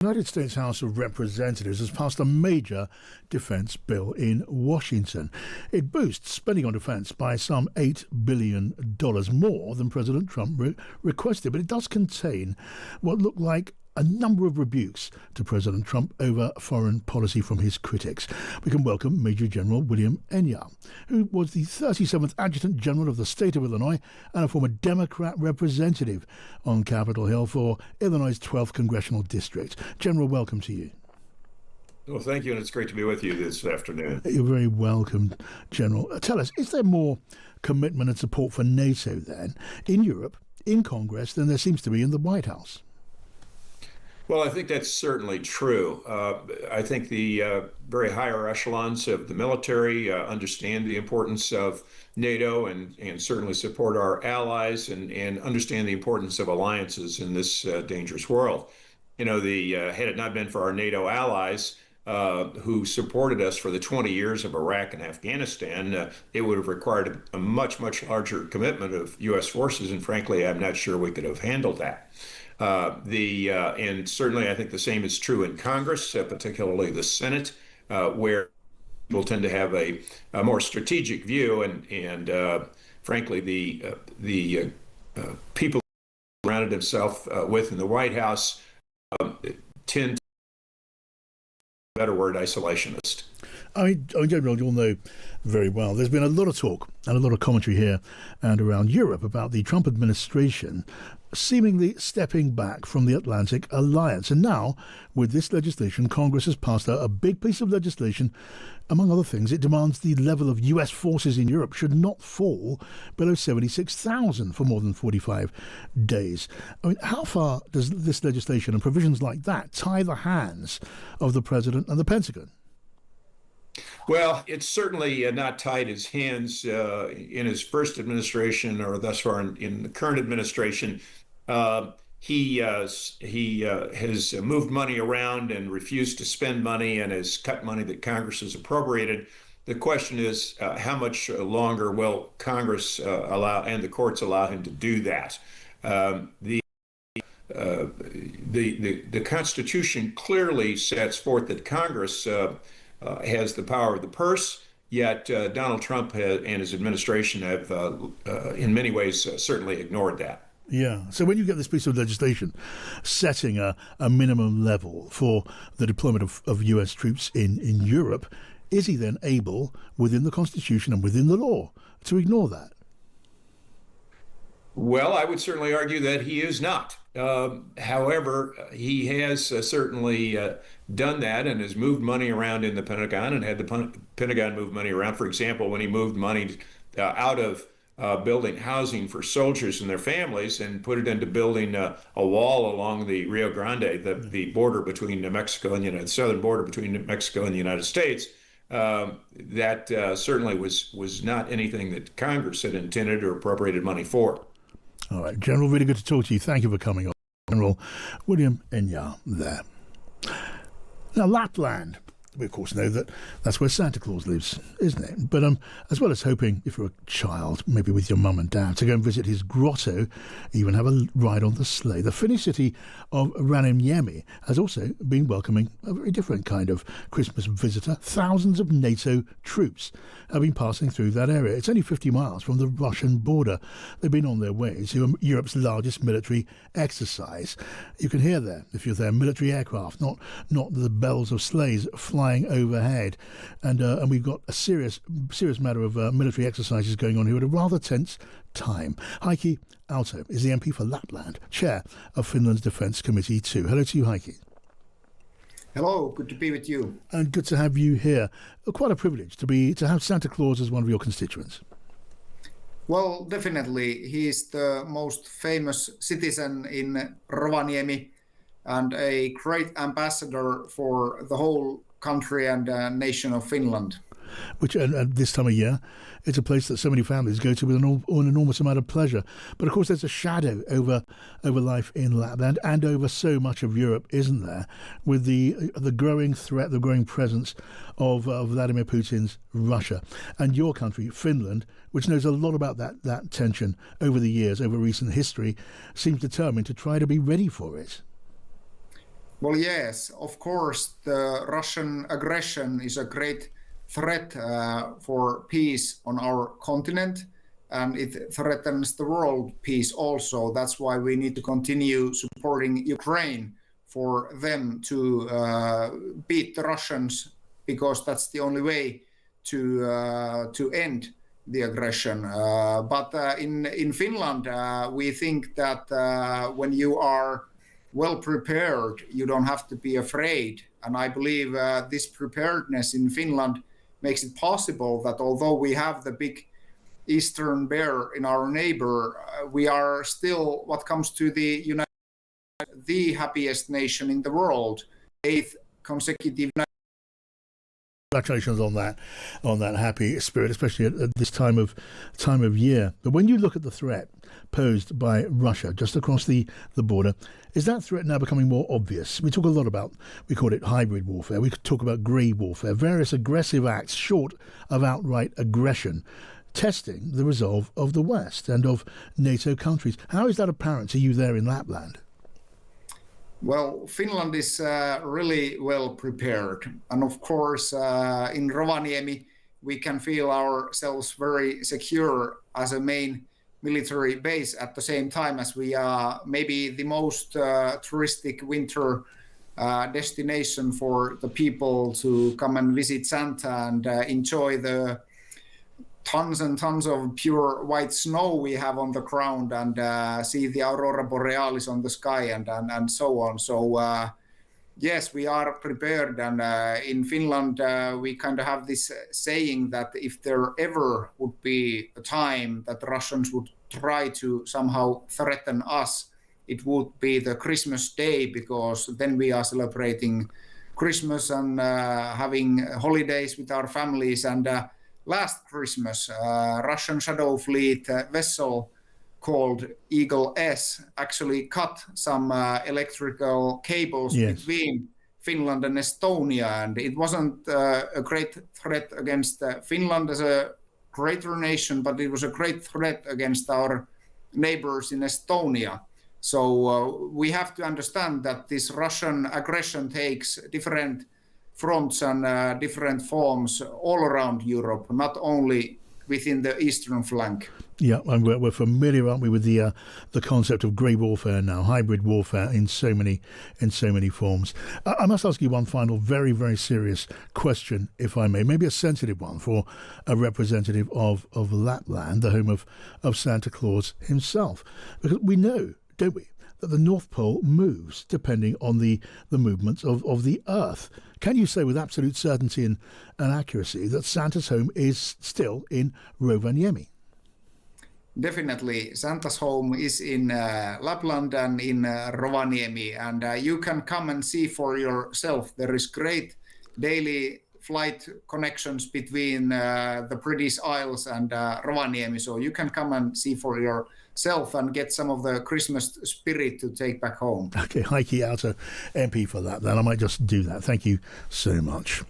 The United States House of Representatives has passed a major defense bill in Washington. It boosts spending on defense by some $8 billion more than President Trump requested, but it does contain what look like a number of rebukes to President Trump over foreign policy from his critics. We can welcome Major General William Enyart, who was the 37th Adjutant General of the state of Illinois and a former Democrat representative on Capitol Hill for Illinois' 12th Congressional District. General, welcome to you. Well, thank you, and it's great to be with you this afternoon. You're very welcome, General. Tell us, is there more commitment and support for NATO then in Europe, in Congress, than there seems to be in the White House? Well, I think that's certainly true. I think the very higher echelons of the military understand the importance of NATO and certainly support our allies and understand the importance of alliances in this dangerous world. You know, had it not been for our NATO allies who supported us for the 20 years of Iraq and Afghanistan, it would have required a much, much larger commitment of U.S. forces. And frankly, I'm not sure we could have handled that. And certainly I think the same is true in Congress, particularly the Senate, where people tend to have a more strategic view, and frankly, the people he surrounded himself with in the White House tend to, better word, isolationist. I mean, General, you'll know very well, there's been a lot of talk and a lot of commentary here and around Europe about the Trump administration seemingly stepping back from the Atlantic Alliance. And now, with this legislation, Congress has passed a big piece of legislation. Among other things, it demands the level of US forces in Europe should not fall below 76,000 for more than 45 days. I mean, how far does this legislation and provisions like that tie the hands of the President and the Pentagon? Well, it's certainly not tied his hands in his first administration or thus far in the current administration. He has moved money around and refused to spend money and has cut money that Congress has appropriated. The question is, how much longer will Congress allow and the courts allow him to do that? The Constitution clearly sets forth that Congress has the power of the purse, yet Donald Trump and his administration have, in many ways, certainly ignored that. Yeah. So when you get this piece of legislation setting a minimum level for the deployment of US troops in Europe, is he then able, within the Constitution and within the law, to ignore that? Well, I would certainly argue that he is not. However, he has certainly done that and has moved money around in the Pentagon and had the Pentagon move money around. For example, when he moved money out of building housing for soldiers and their families and put it into building a wall along the Rio Grande, the border between Mexico and the southern border between Mexico and the United States, that certainly was not anything that Congress had intended or appropriated money for. All right, General, really good to talk to you. Thank you for coming on. General William Enyart there. Now, Lapland. We, of course, know that that's where Santa Claus lives, isn't it? But as well as hoping, if you're a child, maybe with your mum and dad, to go and visit his grotto, even have a ride on the sleigh, the Finnish city of Rovaniemi has also been welcoming a very different kind of Christmas visitor. Thousands of NATO troops have been passing through that area. It's only 50 miles from the Russian border. They've been on their way to Europe's largest military exercise. You can hear there, if you're there, military aircraft, not the bells of sleighs flying overhead, and we've got a serious matter of military exercises going on here at a rather tense time. Heikki Aalto is the MP for Lapland, chair of Finland's Defence Committee too. Hello to you, Heikki. Hello, good to be with you. And good to have you here. Quite a privilege to have Santa Claus as one of your constituents. Well, definitely, he is the most famous citizen in Rovaniemi and a great ambassador for the whole country and nation of Finland. Which, at this time of year, it's a place that so many families go to with an enormous amount of pleasure. But of course, there's a shadow over life in Lapland and over so much of Europe, isn't there? With the growing threat, the growing presence of Vladimir Putin's Russia, and your country, Finland, which knows a lot about that tension over the years, over recent history, seems determined to try to be ready for it. Well, yes, of course, the Russian aggression is a great threat for peace on our continent, and it threatens the world peace also. That's why we need to continue supporting Ukraine for them to beat the Russians, because that's the only way to end the aggression. But in Finland, we think that when you are well prepared, you don't have to be afraid. And I believe this preparedness in Finland makes it possible that although we have the big eastern bear in our neighbor, we are still, what comes to the United States, the happiest nation in the world, eighth consecutive. Congratulations on that happy spirit, especially at this time of year. But when you look at the threat posed by Russia just across the border, is that threat now becoming more obvious? We talk a lot about, we call it hybrid warfare, we talk about grey warfare, various aggressive acts short of outright aggression, testing the resolve of the West and of NATO countries. How is that apparent to you there in Lapland? Well, Finland is really well prepared. And of course, in Rovaniemi, we can feel ourselves very secure as a main military base at the same time as we are maybe the most touristic winter destination for the people to come and visit Santa and enjoy the tons and tons of pure white snow we have on the ground and see the aurora borealis on the sky and so on. So yes, we are prepared, and in Finland we kind of have this saying that if there ever would be a time that the Russians would try to somehow threaten us, it would be the Christmas day, because then we are celebrating Christmas and having holidays with our families. And last Christmas, Russian Shadow Fleet vessel called Eagle S actually cut some electrical cables between Finland and Estonia. And it wasn't a great threat against Finland as a greater nation, but it was a great threat against our neighbors in Estonia. So we have to understand that this Russian aggression takes different fronts and different forms all around Europe, not only within the eastern flank. Yeah, and we're familiar, aren't we, with the concept of grey warfare now, hybrid warfare in so many forms. I must ask you one final, very, very serious question, if I may, maybe a sensitive one for a representative of Lapland, the home of Santa Claus himself, because we know, don't we, that the North Pole moves depending on the movements of the Earth. Can you say with absolute certainty and accuracy that Santa's home is still in Rovaniemi? Definitely. Santa's home is in Lapland and in Rovaniemi, and you can come and see for yourself. There is great daily flight connections between the British Isles and Rovaniemi, so you can come and see for yourself and get some of the Christmas spirit to take back home. Okay, Heikki Aalto, MP for that, then I might just do that. Thank you so much.